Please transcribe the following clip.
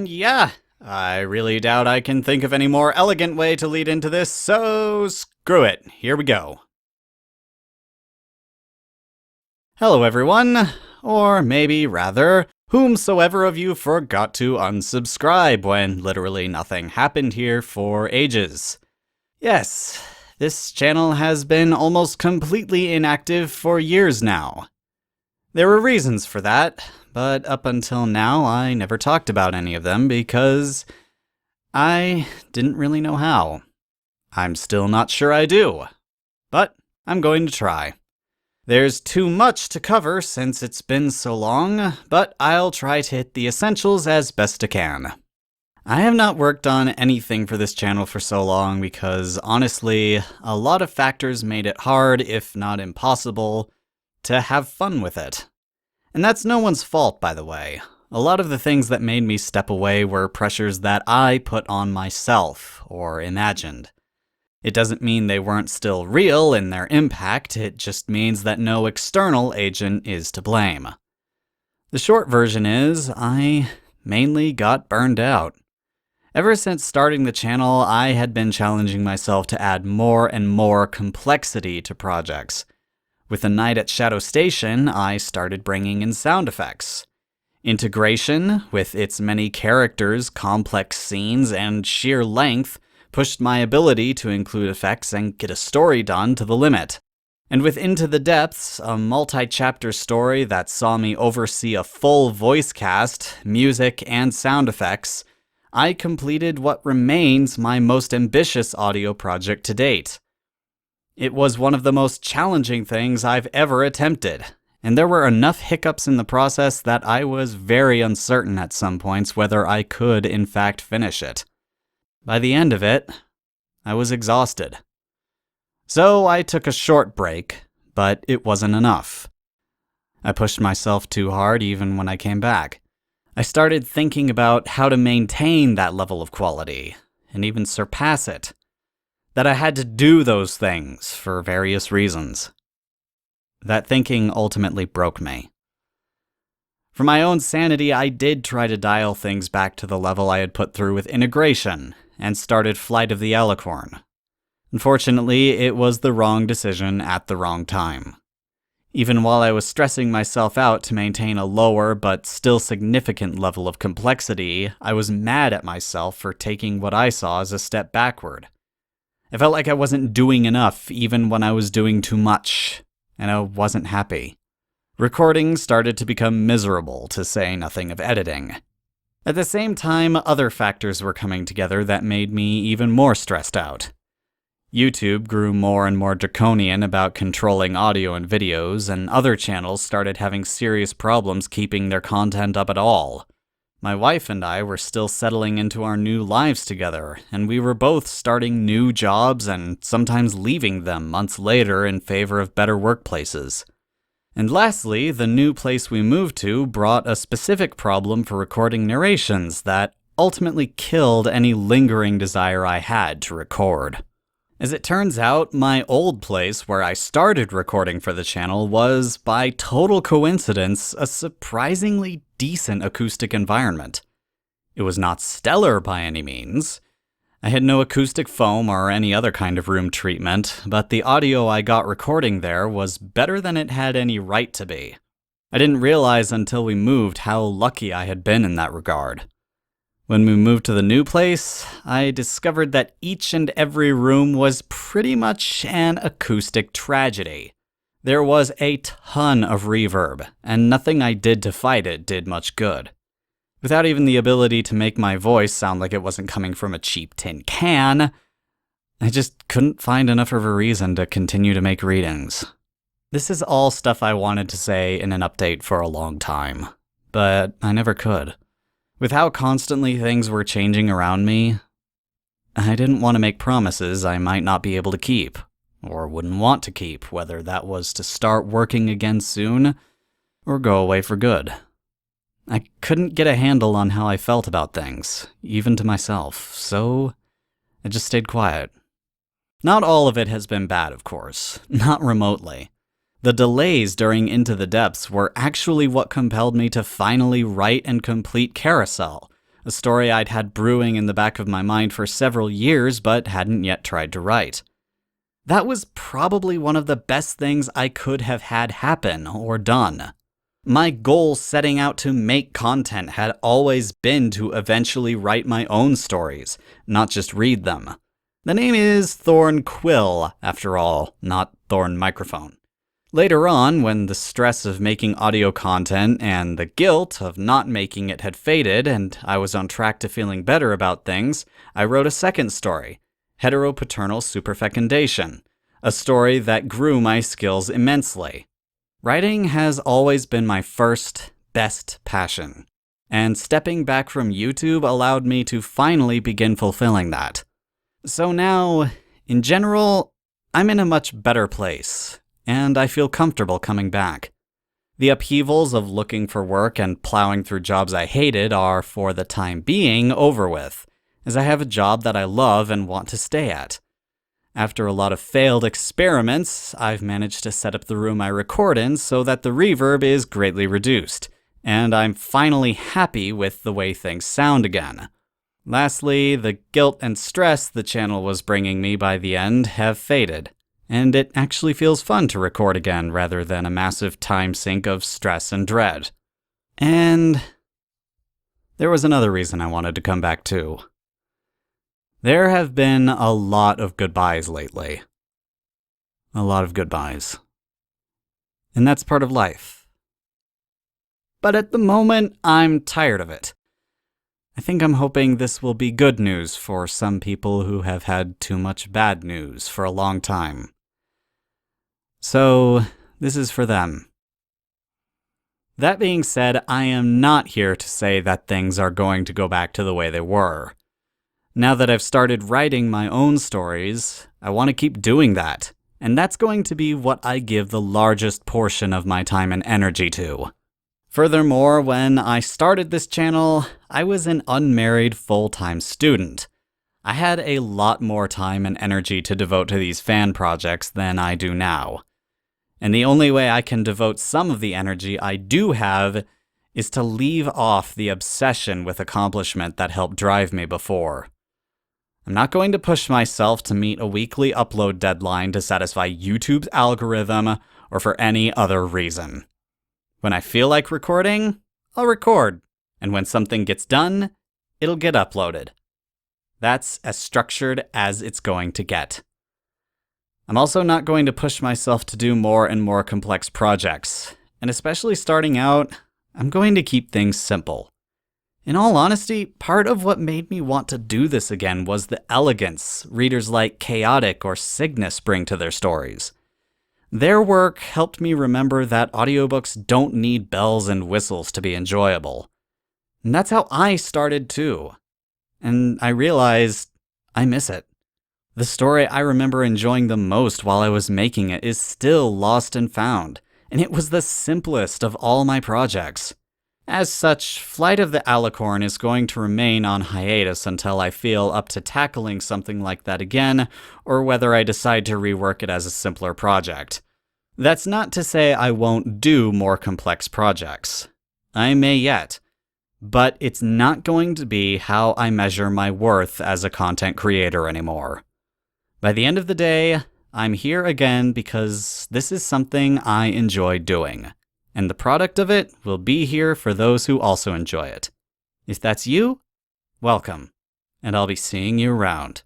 Yeah, I really doubt I can think of any more elegant way to lead into this, so screw it. Here we go. Hello, everyone. Or maybe, rather, whomsoever of you forgot to unsubscribe when literally nothing happened here for ages. Yes, this channel has been almost completely inactive for years now. There were reasons for that, but up until now I never talked about any of them because I didn't really know how. I'm still not sure I do, but I'm going to try. There's too much to cover since it's been so long, but I'll try to hit the essentials as best I can. I have not worked on anything for this channel for so long because, honestly, a lot of factors made it hard, if not impossible, to have fun with it. And that's no one's fault, by the way. A lot of the things that made me step away were pressures that I put on myself, or imagined. It doesn't mean they weren't still real in their impact, it just means that no external agent is to blame. The short version is, I mainly got burned out. Ever since starting the channel, I had been challenging myself to add more and more complexity to projects. With A Night at Shadow Station, I started bringing in sound effects. Integration, with its many characters, complex scenes, and sheer length, pushed my ability to include effects and get a story done to the limit. And with Into the Depths, a multi-chapter story that saw me oversee a full voice cast, music, and sound effects, I completed what remains my most ambitious audio project to date. It was one of the most challenging things I've ever attempted, and there were enough hiccups in the process that I was very uncertain at some points whether I could in fact finish it. By the end of it, I was exhausted. So I took a short break, but it wasn't enough. I pushed myself too hard even when I came back. I started thinking about how to maintain that level of quality, and even surpass it. That I had to do those things for various reasons. That thinking ultimately broke me. For my own sanity, I did try to dial things back to the level I had put through with integration, and started Flight of the Alicorn. Unfortunately, it was the wrong decision at the wrong time. Even while I was stressing myself out to maintain a lower but still significant level of complexity, I was mad at myself for taking what I saw as a step backward. I felt like I wasn't doing enough even when I was doing too much, and I wasn't happy. Recording started to become miserable, to say nothing of editing. At the same time, other factors were coming together that made me even more stressed out. YouTube grew more and more draconian about controlling audio and videos, and other channels started having serious problems keeping their content up at all. My wife and I were still settling into our new lives together, and we were both starting new jobs and sometimes leaving them months later in favor of better workplaces. And lastly, the new place we moved to brought a specific problem for recording narrations that ultimately killed any lingering desire I had to record. As it turns out, my old place where I started recording for the channel was, by total coincidence, a surprisingly decent acoustic environment. It was not stellar by any means. I had no acoustic foam or any other kind of room treatment, but the audio I got recording there was better than it had any right to be. I didn't realize until we moved how lucky I had been in that regard. When we moved to the new place, I discovered that each and every room was pretty much an acoustic tragedy. There was a ton of reverb, and nothing I did to fight it did much good. Without even the ability to make my voice sound like it wasn't coming from a cheap tin can, I just couldn't find enough of a reason to continue to make readings. This is all stuff I wanted to say in an update for a long time, but I never could. With how constantly things were changing around me, I didn't want to make promises I might not be able to keep, or wouldn't want to keep, whether that was to start working again soon, or go away for good. I couldn't get a handle on how I felt about things, even to myself, so I just stayed quiet. Not all of it has been bad, of course, not remotely. The delays during Into the Depths were actually what compelled me to finally write and complete Carousel, a story I'd had brewing in the back of my mind for several years but hadn't yet tried to write. That was probably one of the best things I could have had happen or done. My goal setting out to make content had always been to eventually write my own stories, not just read them. The name is Thorn Quill, after all, not Thorn Microphone. Later on, when the stress of making audio content and the guilt of not making it had faded and I was on track to feeling better about things, I wrote a second story, Heteropaternal Superfecundation, a story that grew my skills immensely. Writing has always been my first, best passion, and stepping back from YouTube allowed me to finally begin fulfilling that. So now, in general, I'm in a much better place, and I feel comfortable coming back. The upheavals of looking for work and plowing through jobs I hated are, for the time being, over with, as I have a job that I love and want to stay at. After a lot of failed experiments, I've managed to set up the room I record in so that the reverb is greatly reduced, and I'm finally happy with the way things sound again. Lastly, the guilt and stress the channel was bringing me by the end have faded, and it actually feels fun to record again rather than a massive time sink of stress and dread. And there was another reason I wanted to come back too. There have been a lot of goodbyes lately. A lot of goodbyes. And that's part of life. But at the moment, I'm tired of it. I think I'm hoping this will be good news for some people who have had too much bad news for a long time. So, this is for them. That being said, I am not here to say that things are going to go back to the way they were. Now that I've started writing my own stories, I want to keep doing that, and that's going to be what I give the largest portion of my time and energy to. Furthermore, when I started this channel, I was an unmarried full-time student. I had a lot more time and energy to devote to these fan projects than I do now. And the only way I can devote some of the energy I do have is to leave off the obsession with accomplishment that helped drive me before. I'm not going to push myself to meet a weekly upload deadline to satisfy YouTube's algorithm or for any other reason. When I feel like recording, I'll record, and when something gets done, it'll get uploaded. That's as structured as it's going to get. I'm also not going to push myself to do more and more complex projects, and especially starting out, I'm going to keep things simple. In all honesty, part of what made me want to do this again was the elegance readers like Chaotic or Cygnus bring to their stories. Their work helped me remember that audiobooks don't need bells and whistles to be enjoyable. And that's how I started too. And I realized I miss it. The story I remember enjoying the most while I was making it is still lost and found, and it was the simplest of all my projects. As such, Flight of the Alicorn is going to remain on hiatus until I feel up to tackling something like that again, or whether I decide to rework it as a simpler project. That's not to say I won't do more complex projects. I may yet. But it's not going to be how I measure my worth as a content creator anymore. By the end of the day, I'm here again because this is something I enjoy doing. And the product of it will be here for those who also enjoy it. If that's you, welcome, and I'll be seeing you around.